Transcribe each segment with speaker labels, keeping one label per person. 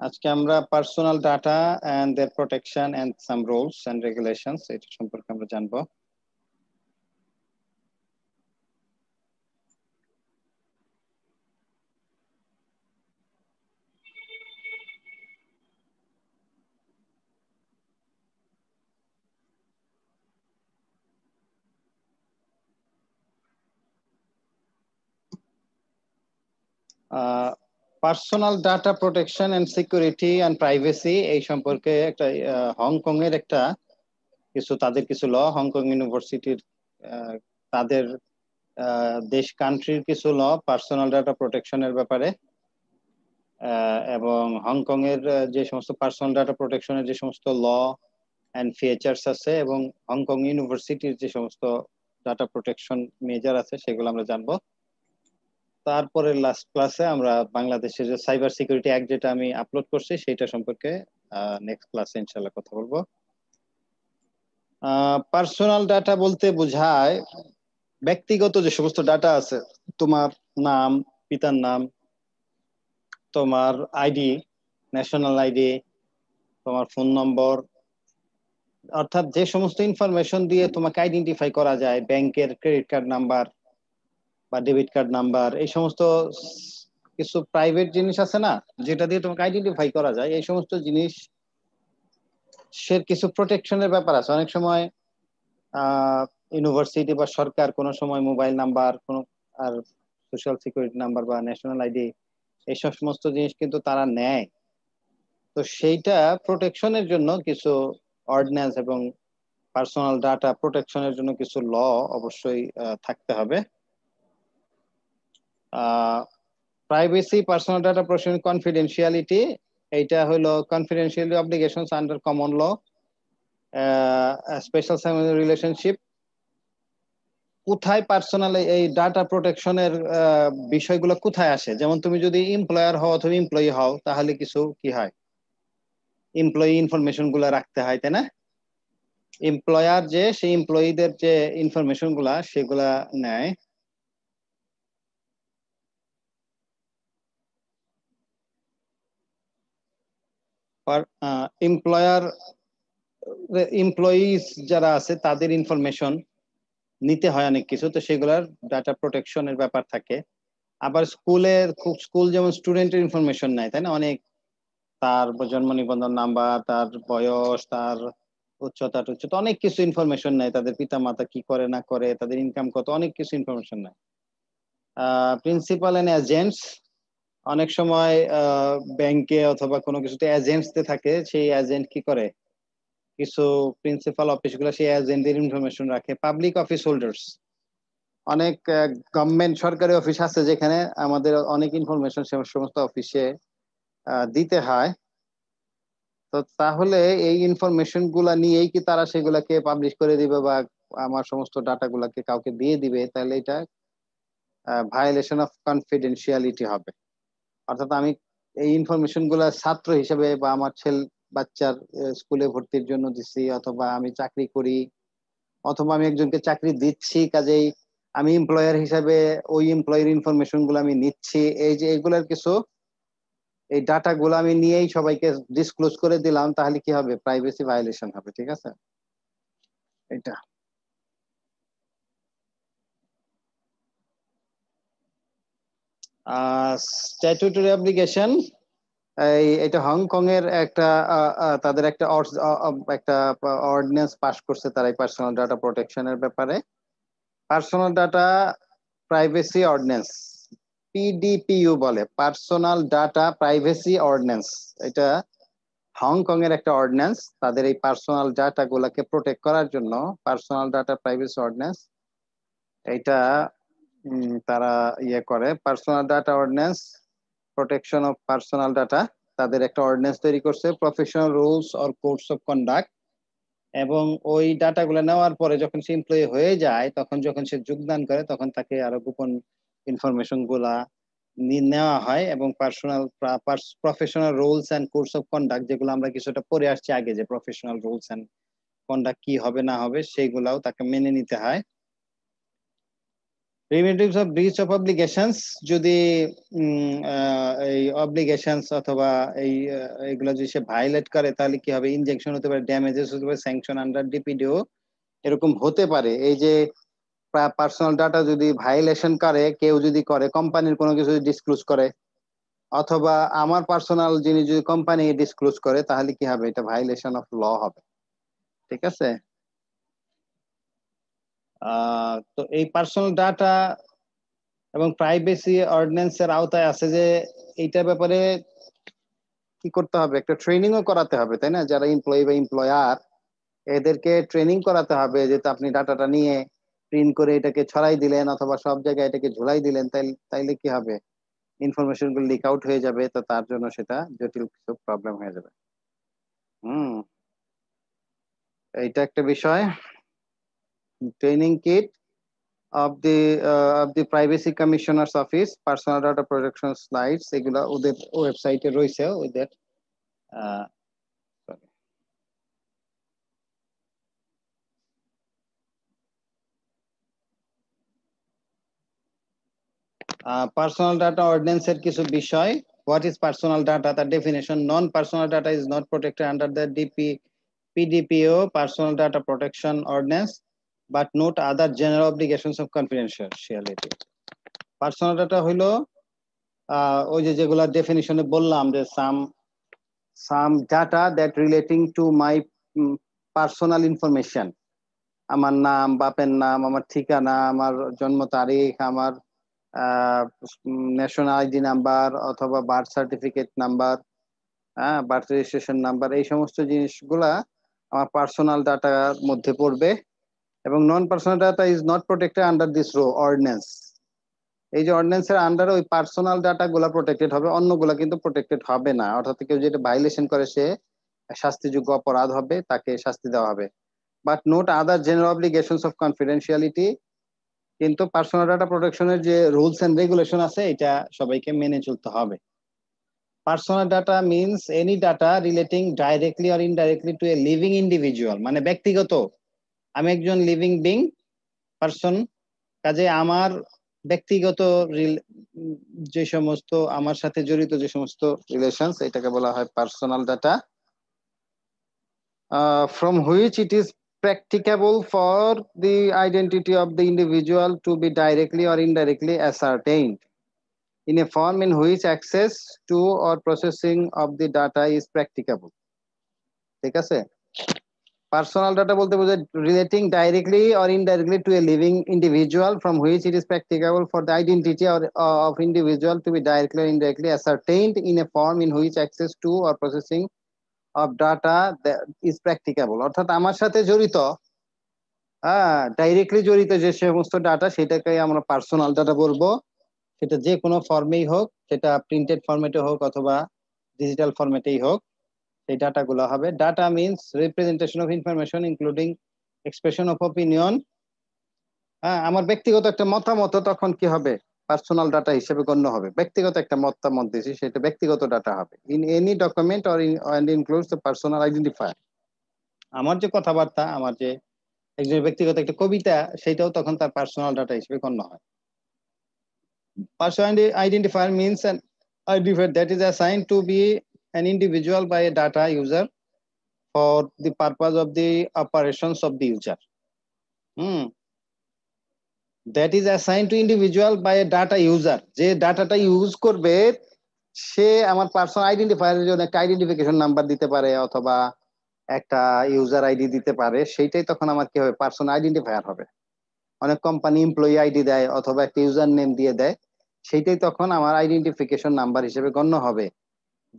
Speaker 1: আজকে আমরা personal data and their protection and some rules and regulations এটা সম্পর্কে আমরা জানবো। Personal data protection and security and privacy এই সম্পর্কে একটা হংকং এর একটা তাদের কিছু ল, হংকং ইউনিভার্সিটির তাদের দেশ কান্ট্রির কিছু ল পার্সোনাল ডাটা প্রোটেকশনের ব্যাপারে, এবং হংকং এর যে সমস্ত পার্সোনাল ডাটা প্রোটেকশনের যে সমস্ত ল এন্ড ফিচার্স আছে এবং হংকং ইউনিভার্সিটির যে সমস্ত ডাটা প্রোটেকশন মেজার আছে সেগুলো আমরা জানবো। তারপরে লাস্ট ক্লাসে আমরা বাংলাদেশের যে সাইবার সিকিউরিটি অ্যাক্ট যেটা আমি আপলোড করছি সেটা সম্পর্কে নেক্সট ক্লাসে ইনশাআল্লাহ কথা বলবো। পার্সোনাল ডাটা বলতে বোঝায় ব্যক্তিগত যে সমস্ত ডাটা আছে, তোমার নাম, পিতার নাম, তোমার আইডি, ন্যাশনাল আইডি, তোমার ফোন নম্বর, অর্থাৎ যে সমস্ত ইনফরমেশন দিয়ে তোমাকে আইডেন্টিফাই করা যায়, ব্যাংকের ক্রেডিট কার্ড নাম্বার বা ডেবিট কার্ড নাম্বার, এই সমস্ত কিছু প্রাইভেট জিনিস আছে না যেটা দিয়ে তোমাকে আইডেন্টিফাই করা যায়, এই সমস্ত জিনিস সে কিছু প্রোটেকশনের ব্যাপার আছে। অনেক সময় ইউনিভার্সিটি বা সরকার কোনো সময় মোবাইল নাম্বার, কোনো আর সোশ্যাল সিকিউরিটি নাম্বার বা ন্যাশনাল আইডি, এইসব সমস্ত জিনিস কিন্তু তারা নেয়। তো সেইটা প্রোটেকশনের জন্য কিছু অর্ডিন্যান্স এবং পার্সোনাল ডাটা প্রোটেকশনের জন্য কিছু ল অবশ্যই থাকতে হবে। Privacy, personal data protection, confidentiality, এইটা হলো confidentiality obligations under common law, special relationship. কোথায় পার্সোনাল এই ডাটা প্রোটেকশনের বিষয়গুলো কোথায় আসে? যেমন তুমি যদি এমপ্লয়ার হও অথবা এমপ্লয়ি হও তাহলে কিছু কি হয়, এমপ্লয়ি ইনফরমেশন গুলা রাখতে হয়, তাই না? এমপ্লয়ার যে সেই এমপ্লয়ীদের যে ইনফরমেশন গুলা সেগুলা নেয়। এমপ্লয়ার এমপ্লয়িজ যারা আছে তাদের ইনফরমেশন নিতে হয় অনেক কিছু, তো সেগুলার ডাটা প্রোটেকশনের ব্যাপার থাকে। আবার স্কুল যেমন স্টুডেন্টের ইনফরমেশন নেয়, তাই না? অনেক, তার জন্ম নিবন্ধন নাম্বার, তার বয়স, তার উচ্চতা অনেক কিছু ইনফরমেশন নেয়, তাদের পিতা মাতা কি করে না করে, তাদের ইনকাম কত, অনেক কিছু ইনফরমেশন নেয়। প্রিন্সিপাল এন্ড এজেন্টস, অনেক সময় ব্যাংকে অথবা কোনো কিছুতে এজেন্টসতে থাকে, সেই এজেন্ট কি করে, কিছু প্রিন্সিপাল অফিস গুলো সেই এজেন্টদের ইনফরমেশন রাখে। পাবলিক অফিস হোল্ডার্স, অনেক গভর্নমেন্ট সরকারি অফিস আছে যেখানে আমাদের অনেক ইনফরমেশন সমস্ত অফিসে দিতে হয়। তো তাহলে এই ইনফরমেশন গুলা নিয়েই কি তারা সেগুলাকে পাবলিশ করে দিবে বা আমার সমস্ত ডাটা গুলাকে কাউকে দিয়ে দিবে, তাহলে এটা ভায়োলেশন অফ কনফিডেন্সিয়ালিটি হবে। অর্থাৎ আমি এই ইনফরমেশন গুলা ছাত্র হিসেবে বা আমার বাচ্চার স্কুলে ভর্তির জন্য দিচ্ছি, অথবা আমি চাকরি করি, অথবা আমি একজনকে চাকরি দিচ্ছি, কাজেই আমি এমপ্লয়ার হিসেবে ওই এমপ্লয়ের ইনফরমেশন গুলো আমি নিচ্ছি, এই যে এগুলার কিছু এই ডাটা গুলো আমি নিয়েই সবাইকে ডিসক্লোজ করে দিলাম, তাহলে কি হবে, প্রাইভেসি ভায়োলেশন হবে। ঠিক আছে, এটা স্ট্যাটুটরি অব্লিগেশন। এটা হংকং এর একটা তাদের একটা একটা অর্ডিন্যান্স পাস করছে তারা এই পার্সোনাল ডাটা প্রোটেকশনের ব্যাপারে। পার্সোনাল ডাটা প্রাইভেসি অর্ডিন্যান্স, পিডিপিইউ বলে, পার্সোনাল ডাটা প্রাইভেসি অর্ডিন্যান্স। এটা হংকং এর একটা অর্ডিন্যান্স, তাদের এই পার্সোনাল ডাটা গুলাকে প্রোটেক্ট করার জন্য পার্সোনাল ডাটা প্রাইভেসি অর্ডিন্যান্স এটা তারা করে। Personal data ordinance, protection of personal data, তাদের একটা অর্ডিন্যান্স তৈরি করছে, professional rules or codes of conduct. এবং ওই ডাটা গুলো নেওয়ার পরে যখন সে এমপ্লয়ি হয়ে যায়, তখন যখন সে যোগদান করে তখন তাকে আরো গোপন ইনফরমেশন গুলা নেওয়া হয়। এবং professional rules and codes of conduct, যেগুলো আমরা কিছুটা পড়ে আসছি আগে, যে প্রফেশনাল রুলস এন্ড কন্ডাক্ট কি হবে না হবে সেইগুলাও তাকে মেনে নিতে হয়। Remedies of breach of obligations, যদি এই অব্লিগেশনস অথবা এইগুলো যদি সে ভায়োলেট করে তাহলে কি হবে? ইনজেকশন হতে পারে, ড্যামেজেস হতে পারে, স্যাংশন আন্ডার ডিপিডিও এরকম হতে পারে। এই যে পার্সোনাল ডাটা যদি ভায়োলেশন করে, কেউ যদি করে, কোম্পানির কোনো কিছু ডিসক্লোজ করে, অথবা আমার পার্সোনাল জিনিস যদি কোম্পানি ডিসক্লোজ করে, তাহলে কি হবে? এটা ভায়োলেশন অফ ল হবে। ঠিক আছে? তো এই পার্সোনাল ডাটা এবং প্রাইভেসি অর্ডিন্যান্সের আওতায় আছে যে এইটার ব্যাপারে কি করতে হবে? একটা ট্রেনিংও করাতে হবে, তাই না? যারা এমপ্লয়ি বা এমপ্লয়ার, এদেরকে ট্রেনিং করাতে হবে যে আপনি ডাটাটা নিয়ে প্রিন্ট করে এটাকে ছড়াই দিলেন অথবা সব জায়গায় এটাকে ঝুলাই দিলেন, তাইলে কি হবে? ইনফরমেশন গুলো লিক আউট হয়ে যাবে, তো তার জন্য সেটা জটিল কিছু প্রবলেম হয়ে যাবে। হুম, এইটা একটা বিষয়। Training kit of the privacy commissioner's office personal data protection slides, এগুলা ওদের ওয়েবসাইটে রয়েছে। ওদের পার্সোনাল ডাটা অর্ডিন্যান্সের কিছু বিষয়। What is personal data? তার definition: non personal data is not protected under the PDPO personal data protection ordinance but not other general obligations of confidentiality. Personal data হইলো ওই যে যেগুলা ডেফিনিশনে বললাম যে some data that relating to my personal information, আমার নাম, বাপের নাম, আমার ঠিকানা, আমার জন্ম তারিখ, আমার ন্যাশনাল আইডি নাম্বার অথবা বার্থ সার্টিফিকেট নাম্বার, হ্যাঁ, বার্থ রেজিস্ট্রেশন নাম্বার, এই সমস্ত জিনিসগুলা আমার পার্সোনাল ডাটার মধ্যে পড়বে। এবং non personal data is not protected under this ordinance. এই যে অর্ডিন্যান্সের আন্ডারে ওই পার্সোনাল ডাটা গুলা প্রোটেক্টেড হবে, অন্যগুলা কিন্তু প্রোটেক্টেড হবে না। অর্থাৎ কেউ যেটা ভাইলেশন করে সে শাস্তিযোগ্য অপরাধ হবে, তাকে শাস্তি দেওয়া হবে। But not other general obligations of confidentiality, কিন্তু পার্সোনাল ডাটা প্রোটেকশনের যে রুলস এন্ড রেগুলেশন আছে এটা সবাইকে মেনে চলতে হবে। Personal data means any data relating directly or indirectly to a living individual, মানে ব্যক্তিগত, আমি একজন লিভিং বিং পার্সন, কাজে আমার ব্যক্তিগত যে সমস্ত আমার সাথে জড়িত যে সমস্ত রিলেশনস, এটাকে বলা হয় personal data. From which it is practicable for the identity of the individual to be directly or indirectly ascertained in a form in which access to or processing of the data is practicable. ঠিক আছে? Personal data বলতে বোঝায় relating directly or indirectly to a living individual from which it is practicable for the identity of individual to be directly or indirectly ascertained in a form in which access to or processing of data is practicable। অর্থাৎ আমার সাথে জড়িত, directly জড়িত যে সমস্ত data, সেটাকে আমরা personal data বলবো। সেটা যে কোনো ফর্মেই হোক, সেটা প্রিন্টেড ফরম্যাটে হোক অথবা ডিজিটাল ফরম্যাটেই হোক, এই ডাটাগুলো হবে। Data means representation of information including expression of opinion. আমার ব্যক্তিগত একটা মতামত তখন কি হবে? পার্সোনাল ডাটা হিসেবে গণ্য হবে। ব্যক্তিগত একটা মতামত দিয়েছি, সেটা ব্যক্তিগত ডাটা হবে। In any document or includes the personal identifier. আমার যে কথাবার্তা, আমার যে একজন ব্যক্তিগত একটা কবিতা, সেটাও তখন তার পার্সোনাল ডাটা হিসেবে গণ্য হয়। Personal identifier means an identifier that is assigned to be an individual by a data user for the purpose of the operations of the user. That is assigned to individual by a data user. যে ডাটাটা use করবে সে আমার personal আইডেন্টিফায়ারের জন্য একটা identification number দিতে পারে অথবা একটা ইউজার আইডি দিতে পারে, সেইটাই তখন আমার কি হবে? পার্সোনাল আইডেন্টিফায়ার হবে। অনেক কোম্পানি এমপ্লয়ি আইডি দেয় অথবা একটা ইউজার নেম দিয়ে দেয়, সেইটাই তখন আমার আইডেন্টিফিকেশন নাম্বার হিসেবে গণ্য হবে।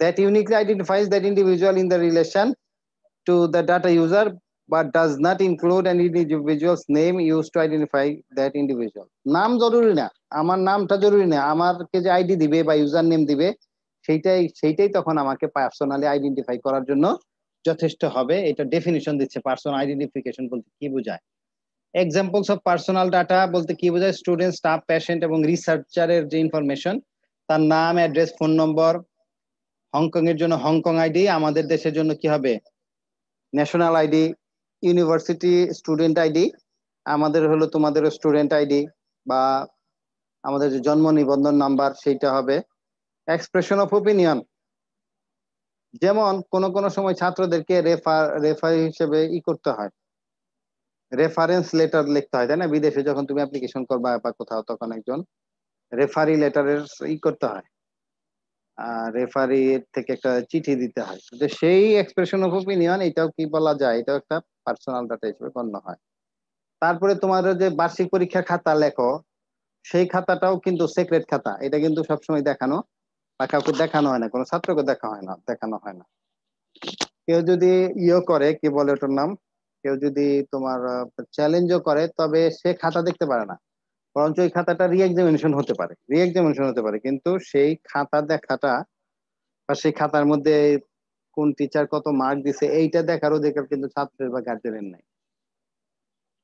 Speaker 1: That uniquely identifies that individual in the relation to the data user but does not include any individual's name used to identify that individual. নাম জরুরি না, আমার নামটা জরুরি না, আমাকে যে আইডি দিবে বা ইউজার নেম দিবে সেইটাই তখন আমাকে পার্সোনালি আইডেন্টিফাই করার জন্য যথেষ্ট হবে। এটা ডেফিনিশন দিচ্ছে পার্সোনাল আইডেন্টিফিকেশন বলতে কি বোঝায়। এক্সাম্পলস অফ পার্সোনাল ডাটা বলতে কি বোঝায়? স্টুডেন্ট, স্টাফ, পেশেন্ট এবং রিসার্চারের যে ইনফরমেশন, তার নাম, অ্যাড্রেস, ফোন নম্বর। হংকং এর জন্য হংকং আইডি, আমাদের দেশের জন্য কি হবে? National ID. University student ID, আমাদের হলো তোমাদের স্টুডেন্ট আইডি। বা আমাদের যে জন্ম নিবন্ধন নাম্বার সেইটা হবে। এক্সপ্রেশন অফ ওপিনিয়ন, যেমন কোন কোন সময় ছাত্রদেরকে রেফার হিসেবে করতে হয়, রেফারেন্স লেটার লিখতে হয়, তাই না? বিদেশে যখন তুমি অ্যাপ্লিকেশন করবা বা কোথাও, তখন একজন রেফারি লেটারের করতে হয়, রেফারি থেকে একটা চিঠি দিতে হয়। যে সেই এক্সপ্রেশন অফ ওপিনিয়ন, এটাও কি বলা যায়, এটাও একটা পার্সোনাল ডাটা হিসেবে গণ্য হয়। তারপরে তোমার যে বার্ষিক পরীক্ষার খাতা লেখো, সেই খাতাটাও কিন্তু সিক্রেট খাতা, এটা কিন্তু সবসময় দেখানো বা কাউকে দেখানো হয় না, কোনো ছাত্রকে দেখানো হয় না। কেউ যদি করে, কি বলে ওটার নাম, কেউ যদি তোমার চ্যালেঞ্জও করে, তবে সে খাতা দেখতে পারে না, বরঞ্চ ওই খাতাটা রি এক্সামিনেশন হতে পারে, কিন্তু সেই খাতা দেখাটা বা সেই খাতার মধ্যে কোন টিচার কত মার্ক দিছে এইটা দেখার অধিকার কিন্তু ছাত্রের বা গার্জেনের নাই।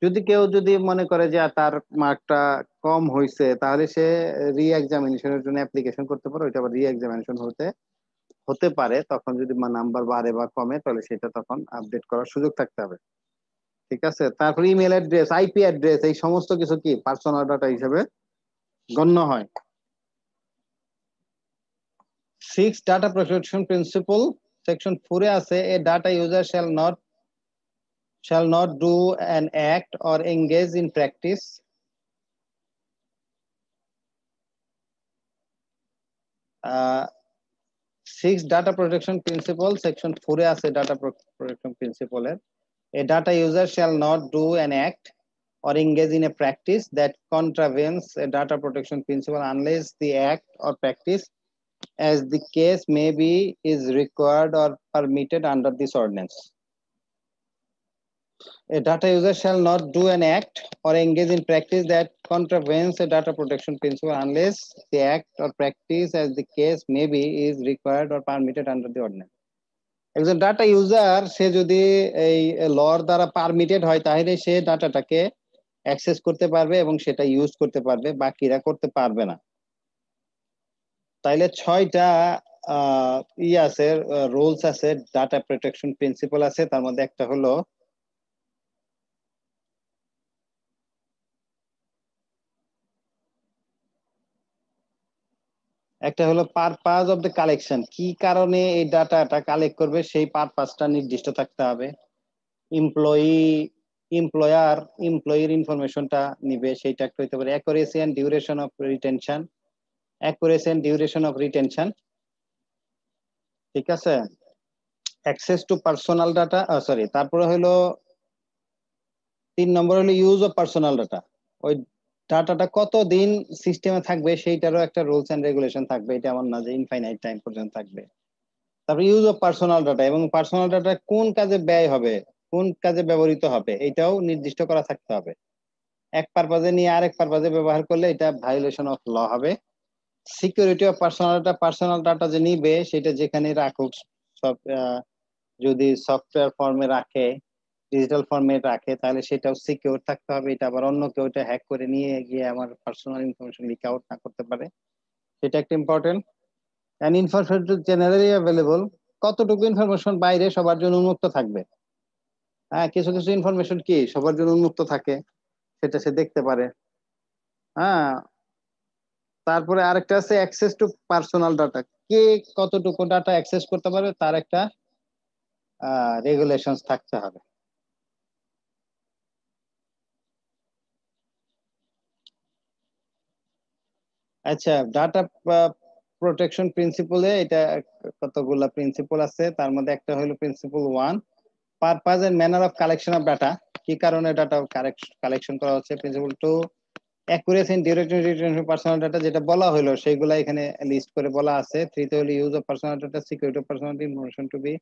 Speaker 1: যদি কেউ মনে করে যে তার মার্কটা কম হয়েছে, তাহলে সে রি এক্সামিনেশনের জন্য অ্যাপ্লিকেশন করতে পারে, ওইটা আবার রি এক্সামিনেশন হতে পারে। তখন যদি নাম্বার বাড়ে বা কমে, তাহলে সেটা তখন আপডেট করার সুযোগ থাকতে হবে। ঠিক আছে? তারপর ইমেল অ্যাড্রেস, আইপি অ্যাড্রেস, এই সমস্ত কিছু কি পার্সোনাল ডাটা হিসেবে গণ্য হয়। 6 ডাটা প্রোটেকশন প্রিন্সিপল সেকশন 4 এ আছে, a data user shall not do an act or engage in practice uh, 6 data protection principle section 4 এ আছে data protection principle এর, a data user shall not do an act or engage in a practice that contravenes a data protection principle unless the act or practice, as the case may be, is required or permitted under this ordinance. A data user shall not do an act or engage in practice that contravenes a data protection principle unless the act or practice, as the case may be, is required or permitted under the ordinance. একজন data user, সে যদি এই লর দ্বারা permitted হয়, তাহলে সে ডাটাটাকে access করতে পারবে এবং সেটা ইউজ করতে পারবে, বাকিরা করতে পারবে না। তাইলে 6টা আছে, রুলস আছে, ডাটা প্রোটেকশন প্রিন্সিপাল আছে। তার মধ্যে একটা হলো পারপাস অফ দ্য কালেকশন, কি কারণে এই ডাটাটা কালেক্ট করবে সেই পারপাসটা নির্দিষ্ট থাকতে হবে। এমপ্লয়ির ইনফরমেশনটা নিবে, সেইটা একটা হইতে পারে। Accuracy and duration of retention, ঠিক আছে। Access to personal data, sorry, তারপরে হলো 3 নম্বর হলো ইউজ অফ পার্সোনাল ডাটা। ওই ডাটাটা কতদিন সিস্টেমে থাকবে সেইটারও একটা রুলস এন্ড রেগুলেশন থাকবে, এটা এমন না যে ইনফাইনাইট টাইম পর্যন্ত থাকবে। তারপর ইউজ অফ পার্সোনাল ডাটা, এবং পার্সোনাল ডাটা কোন কাজে ব্যয় হবে, কোন কাজে ব্যবহৃত হবে, এটাও নির্দিষ্ট করা থাকতে হবে। এক পারপাজে নিয়ে আরেক পারপাজে ব্যবহার করলে এটা ভায়োলেশন অফ ল হবে। সিকিউরিটি অফ পার্সোনাল ডাটা যে নিবে, সেটা যেখানে রাখুক, সব যদি সফটওয়্যার ফর্মে রাখে, ডিজিটাল ফর্মে রাখে, তাহলে সেটাও সিকিউর থাকতে হবে। এটা আবার অন্য কেউ এটা হ্যাক করে নিয়ে গিয়ে আমার পার্সোনাল ইনফরমেশন লিক আউট না করতে পারে, সেটা একটা important. And information generally available, কতটুকু ইনফরমেশন বাইরে সবার জন্য উন্মুক্ত থাকবে। হ্যাঁ, কিছু কিছু ইনফরমেশন কি সবার জন্য উন্মুক্ত থাকে, সেটা সে দেখতে পারে। হ্যাঁ, তারপরে আরেকটা আছে অ্যাক্সেস টু পার্সোনাল ডাটা, কে কতটুকু ডাটা অ্যাক্সেস করতে পারবে তার একটা রেগুলেশন থাকতে হবে। আচ্ছা, ডাটা প্রোটেকশন প্রিন্সিপলে এটা কতগুলা প্রিন্সিপল আছে, তার মধ্যে একটা হলো principle 1, purpose and manner of collection of data, কি কারণে ডাটা কালেকশন করা হচ্ছে। Principle 2, accuracy and duration of personal data, যেটা বলা হলো সেগুলা এখানে লিস্ট করে বলা আছে। 3 তে হলো use of personal data, security of personal information to be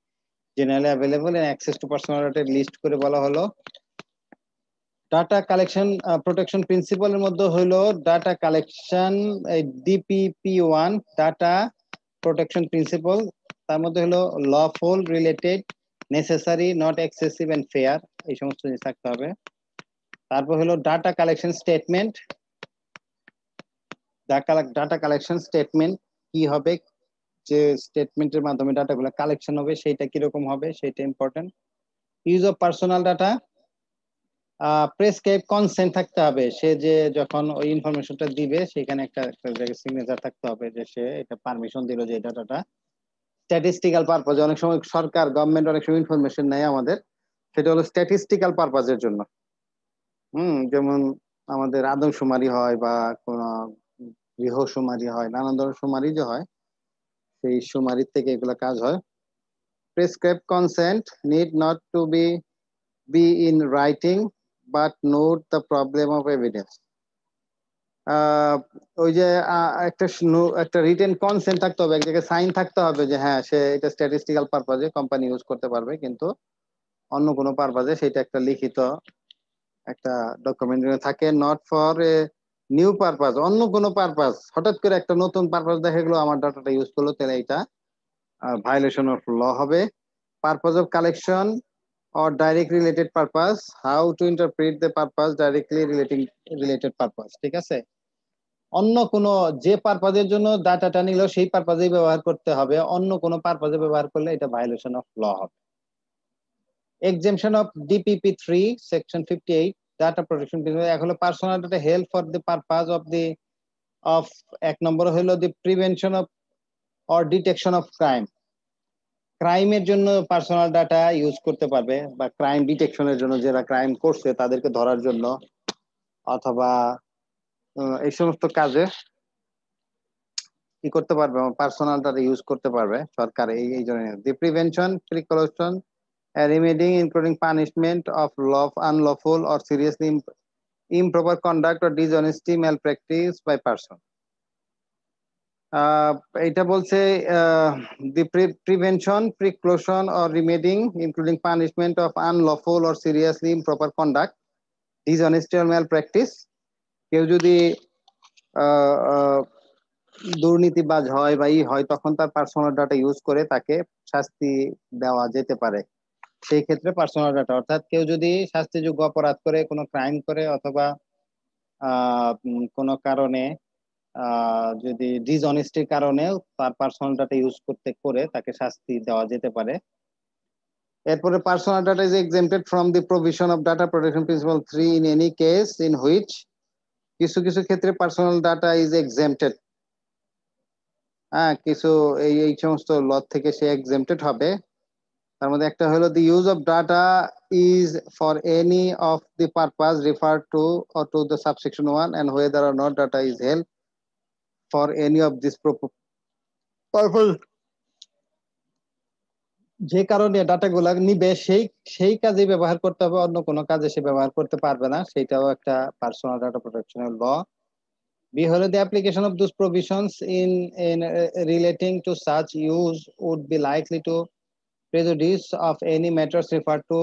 Speaker 1: generally available and access to personal data list করে বলা হলো। ডাটা কালেকশন প্রোটেকশন প্রিন্সিপালের মধ্যে হলো data collection, DPP1 data protection principle, তার মধ্যে হলো lawful, related, necessary, not excessive and fair, এই সমস্ত জিনিস থাকতে হবে। তারপর হলো data collection statement, data collection statement কি হবে, যে স্টেটমেন্টের মাধ্যমে ডাটাগুলো কালেকশন হবে সেইটা কিরকম হবে, সেটা important. Use of personal data, prescribe consent থাকতে হবে, সে যে যখন ওই ইনফরমেশনটা দিবে সেখানে একটা জায়গায় সিগনেচার থাকতে হবে যে সে এটা পারমিশন দিল যে এই ডাটাটা স্ট্যাটিস্টিক্যাল পারপাজে। অনেক সময় সরকার গভর্নমেন্ট অনেক সময় ইনফরমেশন নেয় আমাদের, সেটা হলো স্ট্যাটিস্টিক্যাল পারপাজের জন্য। যেমন আমাদের আদমশুমারি হয় বা কোন গৃহশুমারি হয়, নানান ধরনের শুমারি যে হয়, সেই শুমারির থেকে এগুলো কাজ হয়। Prescribe consent need not to be in writing but note the problem of evidence. ওই যে একটা রিটেন কনসেন্ট থাকতে হবে, এক জায়গায় সাইন থাকতে হবে যে হ্যাঁ সে এটা স্ট্যাটিস্টিক্যাল পারপাজে কোম্পানি ইউজ করতে পারবে, কিন্তু অন্য কোনো পারপাজে সেটা একটা লিখিত একটা ডকুমেন্ট থাকে। Not for a new purpose, অন্য কোনো পারপাজ, হঠাৎ করে একটা নতুন পারপাজ দেখা গেলো আমার ডাটাটা ইউজ করলো, তাহলে এটা ভায়োলেশন অফ ল হবে। Purpose of collection or direct related purpose, how to interpret the purpose directly related purpose, ঠিক আছে? অন্য কোনো যে পারপাজের জন্য ডাটাটা নিল সেই পারপাজেই ব্যবহার করতে হবে, অন্য কোনো পারপাজে ব্যবহার করলে এটা ভায়োলেশন অফ ল হবে। Exemption of DPP 3 section 58 data protection principle. এখন personal data held for the purpose of এক নম্বর হলো the prevention of or detection of crime. ক্রাইমের জন্য পার্সোনাল ডাটা ইউজ করতে পারবে, বা ক্রাইম ডিটেকশনের জন্য, যারা ক্রাইম করছে তাদেরকে ধরার জন্য, অথবা এই সমস্ত কাজে কি করতে পারবে, পার্সোনাল ডাটা ইউজ করতে পারবে সরকার এই জন্য। The prevention, preclusion, remedying including punishment of unlawful or seriously improper conduct or dishonesty malpractice by person. এটা বলছে the prevention, precaution or remedying including punishment of unlawful or seriously improper conduct, dishonesty or malpractice। কেউ যদি দুর্নীতিবাজ হয় বা হয়, তখন তার পার্সোনাল ডাটা ইউজ করে তাকে শাস্তি দেওয়া যেতে পারে। সেই ক্ষেত্রে পার্সোনাল ডাটা, অর্থাৎ কেউ যদি শাস্তিযোগ্য অপরাধ করে, কোনো ক্রাইম করে, অথবা কোনো কারণে যদি ডিসঅনেস্টির কারণে তার পার্সোনাল ডাটা ইউজ করে তাকে শাস্তি দেওয়া যেতে পারে। এরপরে personal data is exempted from the provision of data protection principal 3 in any case in which, কিছু কিছু ক্ষেত্রে পার্সোনাল ডাটা ইজ এক্সেম্পটেড। কিছু এই সমস্ত ল থেকে সে এক্সেম্পটেড হবে। তার মধ্যে একটা হলো দি use of data is for any of the purpose refer to or to the subsection 1 and whether or not data is held for any of this purpose। যে কারণে ডাটাগুলা নিবে সেই কাজে ব্যবহার করতে হবে, অন্য কোনো কাজে সে ব্যবহার করতে পারবে না, সেটাও একটা পার্সোনাল ডাটা প্রোটেকশনের ল। বি হলো the application of those provisions in relating to such use would be likely to prejudice of any matters referred to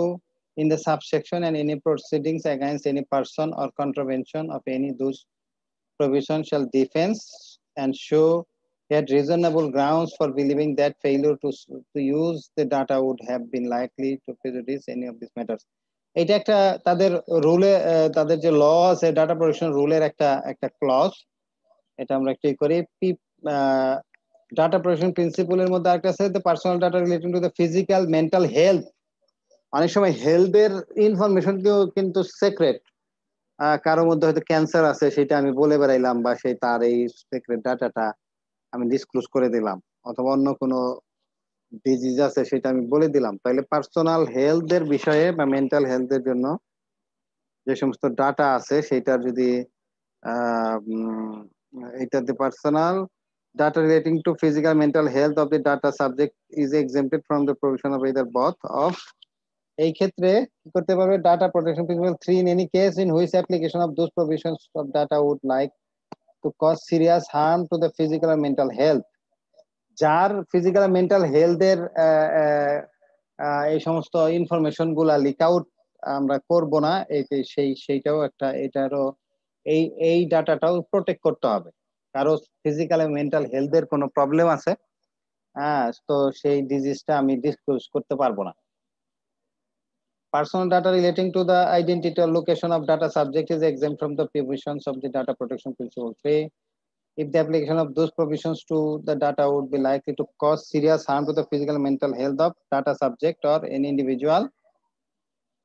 Speaker 1: in the subsection and any proceedings against any person or contravention of any those provisions shall defense and show had reasonable grounds for believing that failure to use the data would have been likely to prejudice any of these matters। এটা একটা তাদের রুলে, তাদের যে ল আছে data protection রুলের একটা clause. এটা আমরা একটু করি। ডাটা প্রোটেকশন প্রিন্সিপালের মধ্যে আরেকটা আছে the personal data relating to the physical mental health. অনেক সময় হেলথের ইনফরমেশন কিন্তু সিক্রেট, কারোর মধ্যে হয়তো ক্যান্সার আছে, সেটা আমি বলে বেড়াইলাম, বা সেই তার এই সিক্রেট ডাটাটা আমি ডিসক্লোজ করে দিলাম, অথবা অন্য কোনো ডিজিজ আছে সেটা আমি বলে দিলাম। তাহলে পার্সোনাল হেলথের বিষয়ে বা মেন্টাল হেলথের জন্য যে সমস্ত ডাটা আছে সেটার যদি এটা the personal data relating to physical mental health of the data subject is exempted from the provision of either both of। এই ক্ষেত্রে কি করতে পারবে, data protection principal 3 in any case in which application of those provisions of data would like to cause serious harm to the physical and mental health, যার physical mental হেলথের এই সমস্ত information গুলা লিক আউট আমরা করব না, সেইটাও একটা, এটারও এই ডাটাটাও প্রোটেক্ট করতে হবে। কারো ফিজিক্যাল এবং মেন্টাল হেলথের কোনো প্রবলেম আছে, তো সেই ডিজিজটা আমি ডিসক্লোজ করতে পারবো না। Personal data relating to the identity or location of data subject is exempt from the provisions of the data protection principle 3 if the application of those provisions to the data would be likely to cause serious harm to the physical and mental health of data subject or any individual।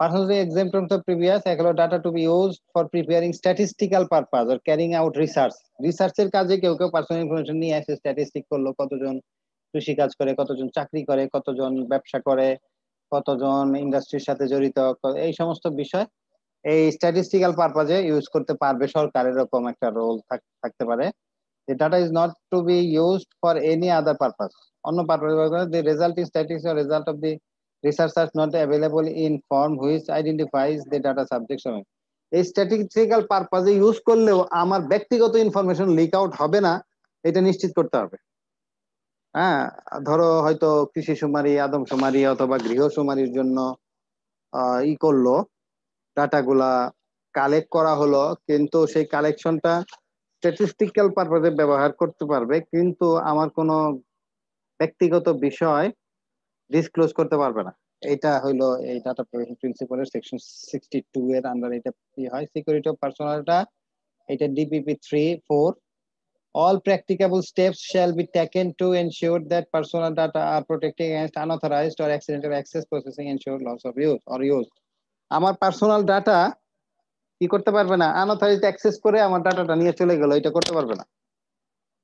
Speaker 1: Personally exempt from the previous allow data to be used for preparing statistical purpose or carrying out research. রিসার্চের কাজে কেউ কেউ personal information নিয়ে এসে statistic করলো, কতজন কৃষি কাজ করে, কতজন চাকরি করে, কতজন ব্যবসা করে, কতজন ইন্ডাস্ট্রির সাথে জড়িত, এই সমস্ত বিষয় এই স্ট্যাটিস্টিক্যাল পারপাজে ইউজ করতে পারবে সরকার, এরকম একটা রোল থাকতে পারে। The data is not to be used for any other purpose. অন্য purpose, the resulting statistics or result of the research are not available in form which identifies the data subject. এই statistical পারপাজে use করলেও আমার ব্যক্তিগত information leak out হবে না, এটা নিশ্চিত করতে হবে। হ্যাঁ, ধরো হয়তো কৃষি শুমারি, আদমশুমারি অথবা গৃহশুমারির জন্য ই করলো, ডাটাগুলা কালেক্ট করা হলো, কিন্তু সেই কালেকশনটা স্ট্যাটিস্টিক্যাল পারপাজে ব্যবহার করতে পারবে, কিন্তু আমার কোনো ব্যক্তিগত বিষয় ডিসক্লোজ করতে পারবে না। এটা হইলো এই ডাটা প্রোটেকশন প্রিন্সিপালের সেকশন 62 এর আন্ডার এটা কি হয়, সিকিউরিটি অফ পার্সোনালটা, এটা DPP 3(4). All practicable steps shall be taken to ensure that personal data are protected against unauthorized or accidental access, processing, ensure loss of use or use. আমার personal data কি করতে পারবে না, unauthorised access করে আমার ডাটাটা নিয়ে চলে গেল, এটা করতে পারবে না।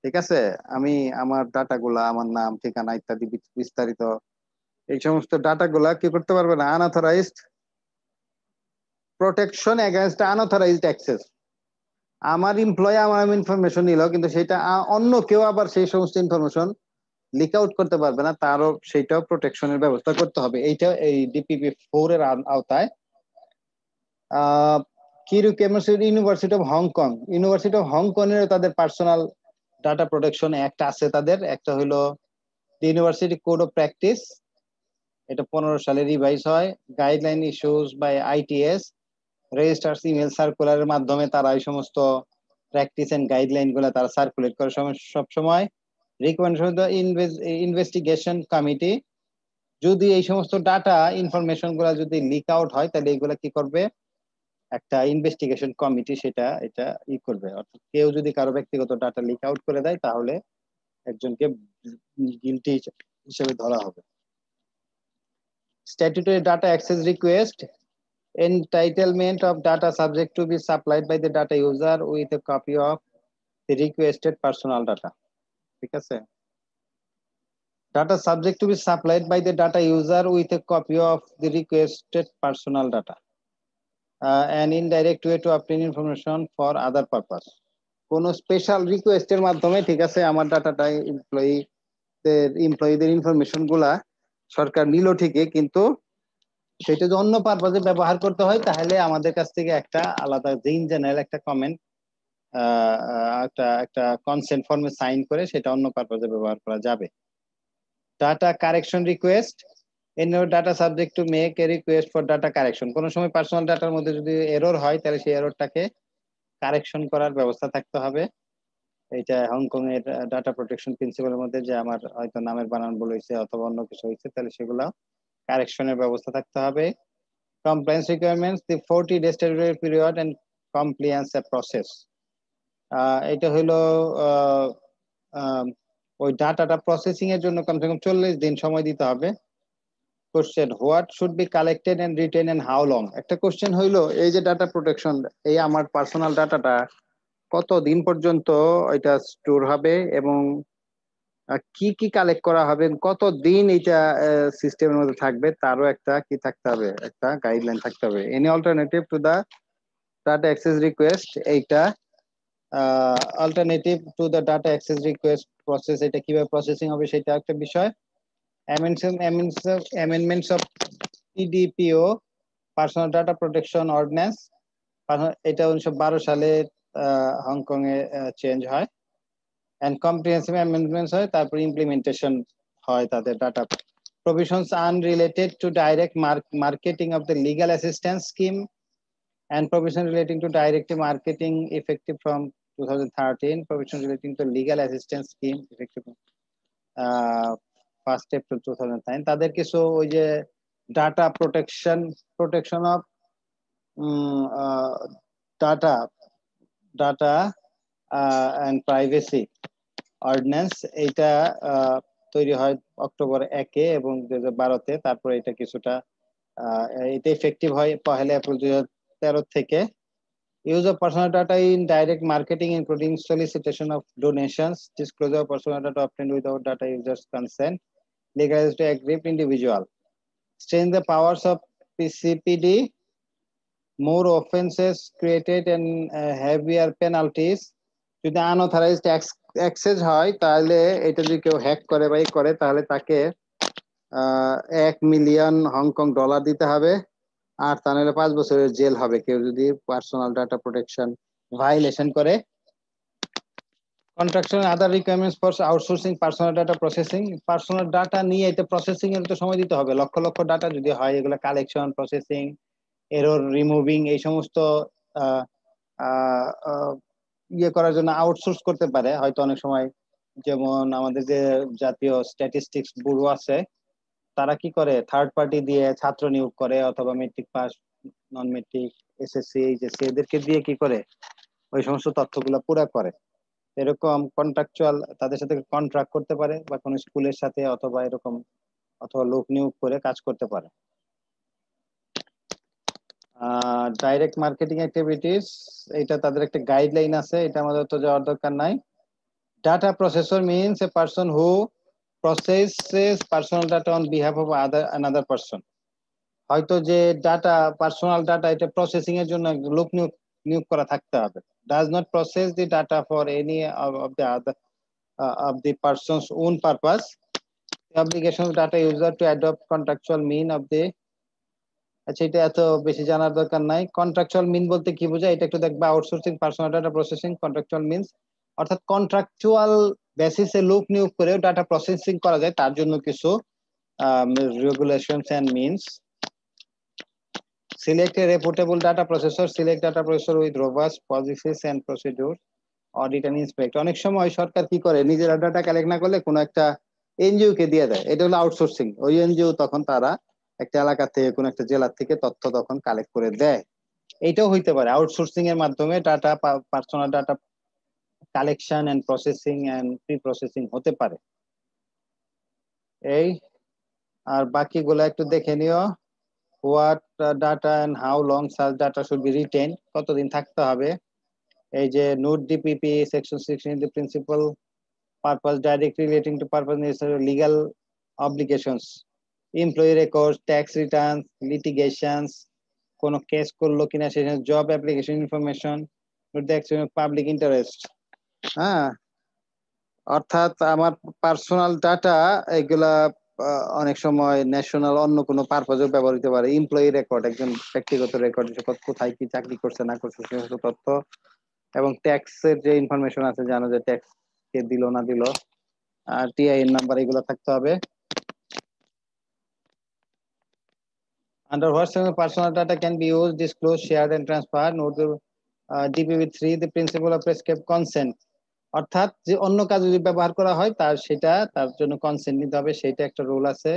Speaker 1: ঠিক আছে, আমি আমার ডাটাগুলা, আমার নাম, ঠিকানা ইত্যাদি বিস্তারিত এই সমস্ত ডাটাগুলা কি করতে পারবে না, unauthorized protection against unauthorized access. আমার এমপ্লয় আমার ইনফরমেশন নিল, কিন্তু সেটা অন্য কেউ আবার সেই সমস্ত ইনফরমেশন লিক আউট করতে পারবে না, তারও সেইটাও প্রোটেকশনের ব্যবস্থা করতে হবে। এইটা এই ডিপিপি 4 এর আওতায়। কি requirements, university of Hong Kong, university of Hong Kong এর তাদের পার্সোনাল ডাটা প্রোটেকশন অ্যাক্ট আছে তাদের। একটা হলো ইউনিভার্সিটি কোড অফ প্র্যাকটিস, এটা 15 সালে রিভাইজ হয়। Guideline issues by ITS, registers email সার্কুলারের মাধ্যমে তারা এই সমস্ত প্র্যাকটিস এন্ড গাইডলাইন গুলো তারা সার্কুলেট করে সব সময়। রিকমেন্ডেশন ইনভেস্টিগেশন কমিটি, যদি এই সমস্ত ডাটা ইনফরমেশন গুলা যদি লিক আউট হয়, তাহলে এইগুলা কি করবে, একটা ইনভেস্টিগেশন কমিটি সেটা এটা করবে। অর্থাৎ কেউ যদি কারো ব্যক্তিগত ডাটা লিক আউট করে দেয়, তাহলে একজনকে গিলটি হিসেবে ধরা হবে। Statutory data access request, entitlement of data subject to be supplied by the data user with a copy of the requested personal data. ঠিক আছে, data subject to be supplied by the data user with a copy of the requested personal data, an indirect way to obtain information for other purpose. কোন special রিকোয়েস্টের মাধ্যমে, ঠিক আছে, আমার ডাটাটা এমপ্লয়ীদের information গুলা সরকার নিল ঠিকই, কিন্তু সেটা যদি অন্য পারপাজে ব্যবহার করতে হয়, তাহলে আমাদের কাছ থেকে একটা আলাদা ইন জেনারেল একটা কমেন্ট, একটা কনসেন্ট ফর্মে সাইন করে সেটা অন্য পারপাজে ব্যবহার করা যাবে। Data correction request, any data subject to make a request for data correction. কোন সময় পার্সোনাল ডাটার মধ্যে যদি এরর হয়, তাহলে সেই এররটাকে কারেকশন করার ব্যবস্থা থাকতে হবে। এটা হংকং এর ডাটা প্রোটেকশন প্রিন্সিপালের মধ্যে, যে আমার হয়তো নামের বানান ভুল হয়েছে অথবা অন্য কিছু হয়েছে, তাহলে সেগুলো কারেকশনের ব্যবস্থা থাকতে হবে। Compliance requirements, the 40-day statutory period and compliance process. এটা হলো ওই ডাটাটা প্রসেসিং এর জন্য কমসে কম 40 দিন সময় দিতে হবে। Question, what should be collected and retain and how long. একটা কোশ্চেন হইলো, এই যে ডাটা প্রোটেকশন, এই আমার পার্সোনাল ডাটাটা কত দিন পর্যন্ত এটা স্টোর হবে এবং কি কি কালেক্ট করা হবে, কত দিন এটা সিস্টেমের মধ্যে থাকবে, তারও একটা কি থাকতে হবে, একটা গাইডলাইন থাকতে হবে। Any alternative to the data access request, এইটা alternative to the data access request process, এটা কিভাবে প্রসেসিং হবে সেটা একটা বিষয়। Amendments of PDPO, personal data protection ordinance, এটা 1912 সালে হংকং এ চেঞ্জ হয়। and comprehensive amendments হয়, তারপর implementation হয় তাদের data provisions unrelated to direct marketing of the legal assistance scheme and provision relating to direct marketing effective from 2013, provision relating to legal assistance scheme effective 1st April 2009। তাদের কিছু ওই যে data protection of data and privacy ordinance, এইটা তৈরি হয় October 1 এবং 2012-তে। তারপরে এটা কিছুটা এটা ইফেক্টিভ হয় 1 এপ্রিল 2013 থেকে। Use of personal data in direct marketing, including solicitation of donations, disclosure of personal data obtained without data users' consent, legalized to aggrieved individual. Strengthen the powers of PCPD, more offenses created and heavier penalties. যদি unauthorized access হয় তাহলে এটা যদি কেউ hack করে বা করে তাহলে তাকে 1 মিলিয়ন হংকং ডলার দিতে হবে, আর তা নাহলে 5 বছরের জেল হবে কেউ যদি পার্সোনাল ডাটা প্রোটেকশন ভায়োলেশন করে। Contractual other requirements for outsourcing personal data processing, personal data নিয়ে এটা প্রসেসিং এর তো সময় দিতে হবে, লক্ষ লক্ষ ডাটা যদি হয় এগুলো কালেকশন, প্রসেসিং, এরর রিমুভিং, এই সমস্ত ইয়ে করার জন্য আউটসোর্স করতে পারে হয়তো অনেক সময়। যেমন আমাদের যে জাতীয় স্ট্যাটিস্টিক্স ব্যুরো আছে তারা কি করে, থার্ড পার্টি দিয়ে ছাত্র নিয়োগ করে, অথবা মেট্রিক পাস, নন মেট্রিক, এসএসসি, এইচএসসি এদেরকে দিয়ে কি করে ওই সমস্ত তথ্যগুলো পুরা করে। এরকম কন্ট্রাকচুয়াল তাদের সাথে কন্ট্রাক্ট করতে পারে বা কোনো স্কুলের সাথে অথবা এরকম, অথবা লোক নিয়োগ করে কাজ করতে পারে। ডাইরেক্ট মার্কেটিং অ্যাক্টিভিটিস, এটা তাদের একটা গাইডলাইন আছে, এটা আমাদের তো যাওয়ার দরকার নাই। Data processor means a person who processes personal data on behalf of another person. হয়তো যে ডাটা, পার্সোনাল ডাটা, এটা প্রসেসিং এর জন্য লোক নিয়োগ করা থাকতে হবে। Does not process the data for any of the other of the person's own purpose. The obligation of data user to adopt contractual mean of the, আচ্ছা এটা এত বেশি জানার দরকার নাই। কন্ট্রাকচুয়াল মিন বলতে কি বোঝায় এটা একটু দেখবা, outsourcing personal data processing contractual means, অর্থাৎ কন্ট্রাকচুয়াল বেসিসে লোক নিয়োগ করেও ডাটা প্রসেসিং করা যায়, তার জন্য কিছু regulations and means. Select a reputable data processor. Select data processor with robust policies and procedures. Audit and inspect. অনেক সময় সরকার কি করে, নিজেরা ডাটা কালেক্ট না করলে কোনো একটা এনজিও কে দিয়ে দেয়, এটা হলো আউটসোর্সিং। ওই এনজিও তখন তারা একটা এলাকা থেকে, কোনো একটা জেলা থেকে তথ্য তখন কালেক্ট করে দেয়। এইটাও হইতে পারে আউটসোর্সিং এর মাধ্যমে data, personal data collection and processing and pre processing হতে পারে। এই আর বাকিগুলো একটু দেখে নিও। What data and how long such data should be retained, কতদিন থাকতে হবে। এই যে note DPP section 16, the principal purpose directly relating to purpose necessary legal obligations, employee records, tax returns, litigations, কোনো কেস করলো কিনা সেখানে job application information, public interest. হ্যাঁ, অর্থাৎ আমার পার্সোনাল ডাটা এগুলা অনেক সময় ন্যাশনাল অন্য কোনো পারপাজে ব্যবহৃত হতে পারে। এমপ্লয়ি রেকর্ড, একজন ব্যক্তিগত রেকর্ড, কোথায় কি চাকরি করছে না করছে সমস্ত তথ্য, এবং ট্যাক্সের যে ইনফরমেশন আছে, জানো যে ট্যাক্স কে দিল না দিল, আর টিআইএন নাম্বার, এগুলো থাকতে হবে। Under what personal data can be used, disclosed, shared and transferred? Note the DPP3, the principle of prescribed consent. অর্থাৎ যে অন্য কাজে যদি ব্যবহার করা হয় তার জন্য কনসেন্ট নিতে হবে, সেটা একটা রুল আছে।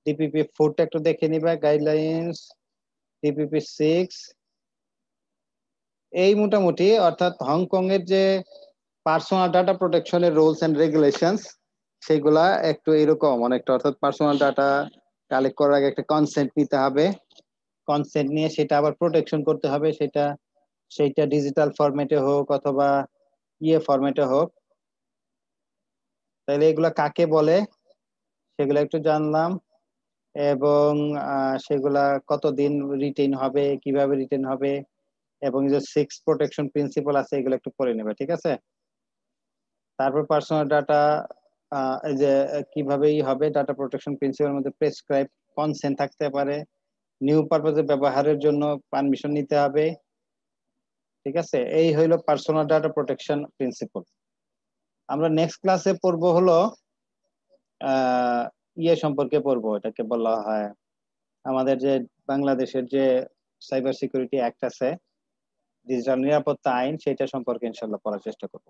Speaker 1: ডিপিপি 4টা একটু দেখে নিবা, গাইডলাইন্স। ডিপিপি 6 এই মোটামুটি, অর্থাৎ হংকং এর যে পার্সোনাল ডাটা প্রোটেকশনের রুলস এন্ড রেগুলেশনস সেগুলা একটু এরকম অনেকটা, অর্থাৎ পার্সোনাল ডাটা কালেক্ট করার আগে একটা কনসেন্ট নিতে হবে, কনসেন্ট নিয়ে সেটা আবার প্রোটেকশন করতে হবে, সেটা ডিজিটাল ফরম্যাটে হোক অথবা ফরম্যাটে হোক। তাহলে এগুলা কাকে বলে সেগুলা একটু জানলাম, এবং সেগুলা কতদিন রিটেইন হবে, কিভাবে রিটেইন হবে, এবং যে 6 প্রোটেকশন প্রিন্সিপাল আছে এগুলো একটু পড়ে নেবে, ঠিক আছে। তারপর পার্সোনাল ডাটা এই যে কিভাবেই হবে, ডাটা প্রোটেকশন প্রিন্সিপালের মধ্যে প্রেসক্রাইব কনসেন্ট থাকতে পারে, নিউ পারপাজে ব্যবহারের জন্য পারমিশন নিতে হবে, ঠিক আছে। এই হইলো পার্সোনাল ডাটা প্রোটেকশন প্রিন্সিপাল। আমরা নেক্সট ক্লাসে পড়বো হলো সম্পর্কে পড়বো, এটাকে বলা হয় আমাদের যে বাংলাদেশের যে সাইবার সিকিউরিটি অ্যাক্ট আছে, ডিজিটাল নিরাপত্তা আইন, সেটা সম্পর্কে ইনশাআল্লাহ পড়ার চেষ্টা করব।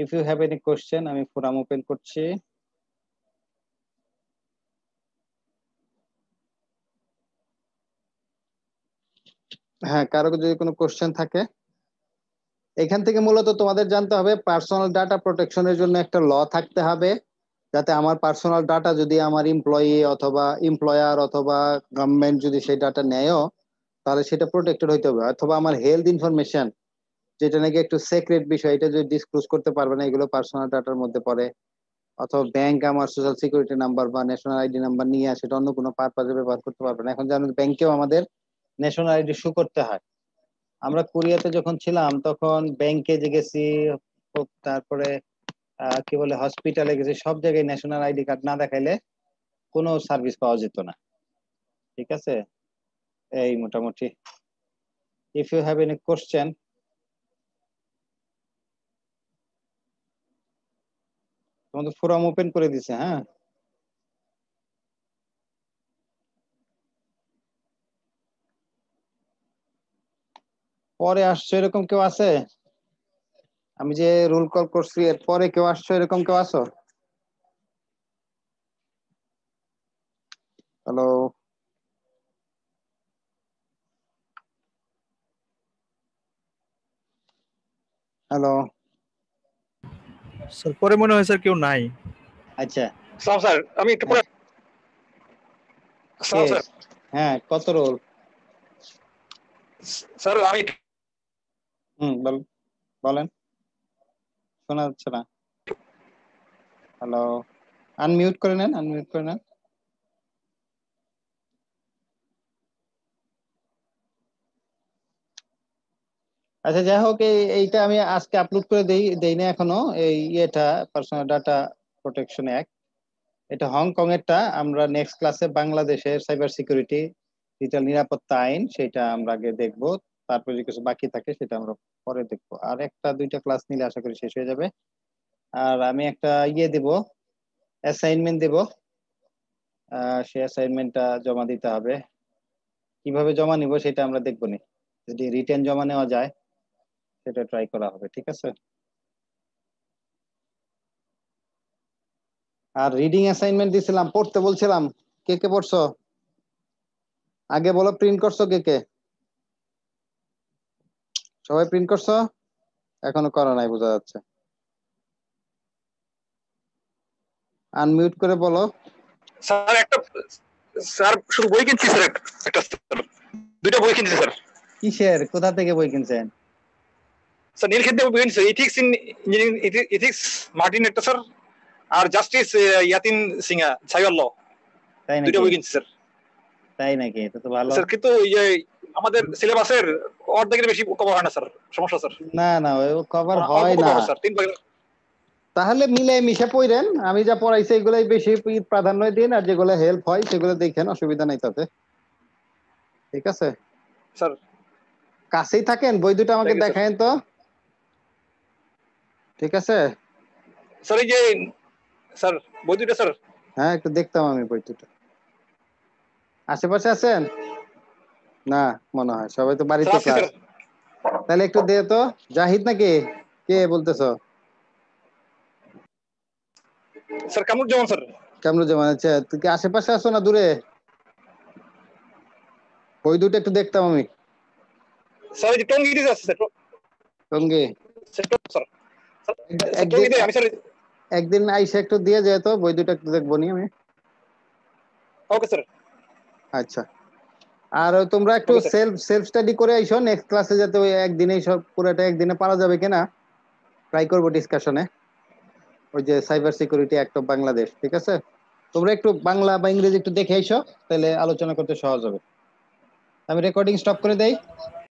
Speaker 1: If you have any question, আমি ফোরাম ওপেন করছি। হ্যাঁ, কারো যদি কোনো কোশ্চেন থাকে। এখান থেকে মূলত তোমাদের জানতে হবে পার্সোনাল ডাটা প্রোটেকশনের জন্য একটা ল থাকতে হবে, যাতে আমার পার্সোনাল ডাটা যদি আমার এমপ্লয়ি অথবা এমপ্লয়ার অথবা গভর্নমেন্ট যদি সেই ডাটা নেয়ও, তাহলে সেটা প্রোটেক্টেড হইতে হবে। অথবা আমার হেলথ ইনফরমেশন, যেটা নাকি একটু সিক্রেট বিষয়, এটা যদি ডিসক্লোজ করতে পারবে না, এগুলো পার্সোনাল ডাটার মধ্যে পড়ে। অথবা ব্যাংক আমার সোশ্যাল সিকিউরিটি নাম্বার বা ন্যাশনাল আইডি নাম্বার নিয়ে সেটা অন্য কোনো পারপাজে ব্যবহার করতে পারবে না। এখন জানেন ব্যাংকেও আমাদের ন্যাশনাল আইডি শো করতে হয়। আমরা কোরিয়াতে যখন ছিলাম তখন ব্যাংকে যে গেছি, তারপরে কি বলে হসপিটালে গেছি, সব জায়গায় ন্যাশনাল আইডি কার্ড না দেখাইলে কোনো সার্ভিস পাওয়া যেত না। ঠিক আছে, এই মোটামুটি। If you have any question. তোমাদের ফোরাম ওপেন করে দিছে। হ্যাঁ, পরে আসছো এরকম কেউ আছে? আমি যে রোল কল করছি এর পরে কেউ আসছো এরকম কেউ আছো? হ্যালো? হ্যালো?
Speaker 2: স্যার পরে মনে হয় স্যার কেউ নাই।
Speaker 1: আচ্ছা,
Speaker 3: স্যার আমি একটু পরে স্যার
Speaker 1: হ্যাঁ, কত রোল?
Speaker 3: স্যার আমি
Speaker 1: বলেন, শোনা যাচ্ছে না। হ্যালো? আনমিউট করে নেন, আনমিউট করে নেন। আচ্ছা, যাই হোক, এইটা আমি আজকে আপলোড করে দেই না এখনো। এই ইয়েটা পার্সোনাল ডাটা প্রোটেকশন অ্যাক্ট, এটা হংকং এরটা। আমরা নেক্সট ক্লাসে বাংলাদেশের সাইবার সিকিউরিটি ডিজিটাল নিরাপত্তা আইন সেটা আমরা আগে দেখবো। তারপরে যে কিছু বাকি থাকে সেটা আমরা পরে দেখবো। আর একটা দুইটা ক্লাস নিলে আশা করি শেষ হয়ে যাবে। আর আমি একটা ইয়ে দেব, অ্যাসাইনমেন্ট দেব। সেই অ্যাসাইনমেন্টটা জমা দিতে হবে। কিভাবে জমা নিব সেটা আমরা দেখবো নি। যদি রিটেন জমা নেওয়া যায় সেটা ট্রাই করা হবে। ঠিক আছে? আর রিডিং অ্যাসাইনমেন্ট দিছিলাম, পড়তে বলছিলাম। কে কে পড়ছো? আগে বলো, প্রিন্ট করছো কে কে? সবাই প্রিন্ট করছো? এখনো করো নাই বোঝা যাচ্ছে। আনমিউট করে বলো।
Speaker 3: স্যার একটা স্যার শুধু বই কিনছি স্যার, একটা দুইটা বই কিনছি স্যার।
Speaker 1: কিসের, কোথা থেকে বই কিনছেন?
Speaker 3: স্যার নীলক্ষেতে বই কিনছি, ethics in engineering, ethics Martin একটা স্যার, আর জাস্টিস ইয়াতিন সিংহা ছাইওয়াল ল,
Speaker 1: তাই
Speaker 3: দুইটা
Speaker 1: নাকি?
Speaker 3: বই কিনছি স্যার।
Speaker 1: তাই নাকি? এটা তো ভালো।
Speaker 3: স্যার কিন্তু আমাদের সিলেবাসের অর্ধেকের বেশি কভার হয় না স্যার, সমস্যা স্যার।
Speaker 1: না না, ওই কভার হয় না।
Speaker 3: স্যার 3 ভাগ।
Speaker 1: তাহলে মিলে মিশে পড়েন। আমি যা পড়াইছি এগুলাই বেশি প্রাধান্য দিন, আর যেগুলো হেল্প হয় সেগুলো দেখেন, অসুবিধা নাই তাতে। ঠিক আছে?
Speaker 3: স্যার
Speaker 1: কাছেই থাকেন, বই দুটো আমাকে দেখায়েন তো। ঠিক আছে
Speaker 3: স্যার? এই যে স্যার বই দুটো স্যার।
Speaker 1: হ্যাঁ, একটু দেখতাম আমি বই দুটো। আশেপাশে আছেন না মনে হয়, সবাই তো বাড়িতে ক্লাস। তাহলে একটু দে তো। জাহিদ নাকি? কে বলতেছো?
Speaker 3: Sir Kamruzzaman sir.
Speaker 1: কামরুজ্জামান, আচ্ছা। তুই কি আশেপাশে আছো না দূরে? বই দুটো একটু দেখতাম আমি।
Speaker 3: স্যার এই যে টঙ্গিতে আছে স্যার।
Speaker 1: টঙ্গী?
Speaker 3: স্যার স্যার
Speaker 1: একদিন
Speaker 3: টঙ্গিতে আমি স্যার।
Speaker 1: একদিন আইসা একটু দিয়ে যায় তো, বই দুটো একটু দেখবো নি আমি।
Speaker 3: Okay sir.
Speaker 1: আচ্ছা। আর তোমরা একটু সেলফ স্টাডি করে আইসো নেক্সট ক্লাসে, যাতে ওই একদিনেই সব পুরোটা একদিনে পারা যাবে কিনা ট্রাই করবো ডিসকাশনে। ওই যে cyber security act of Bangladesh. ঠিক আছে? তোমরা একটু বাংলা বা ইংরেজি একটু দেখে আইসো, তাহলে আলোচনা করতে সহজ হবে। আমি রেকর্ডিং স্টপ করে দেই।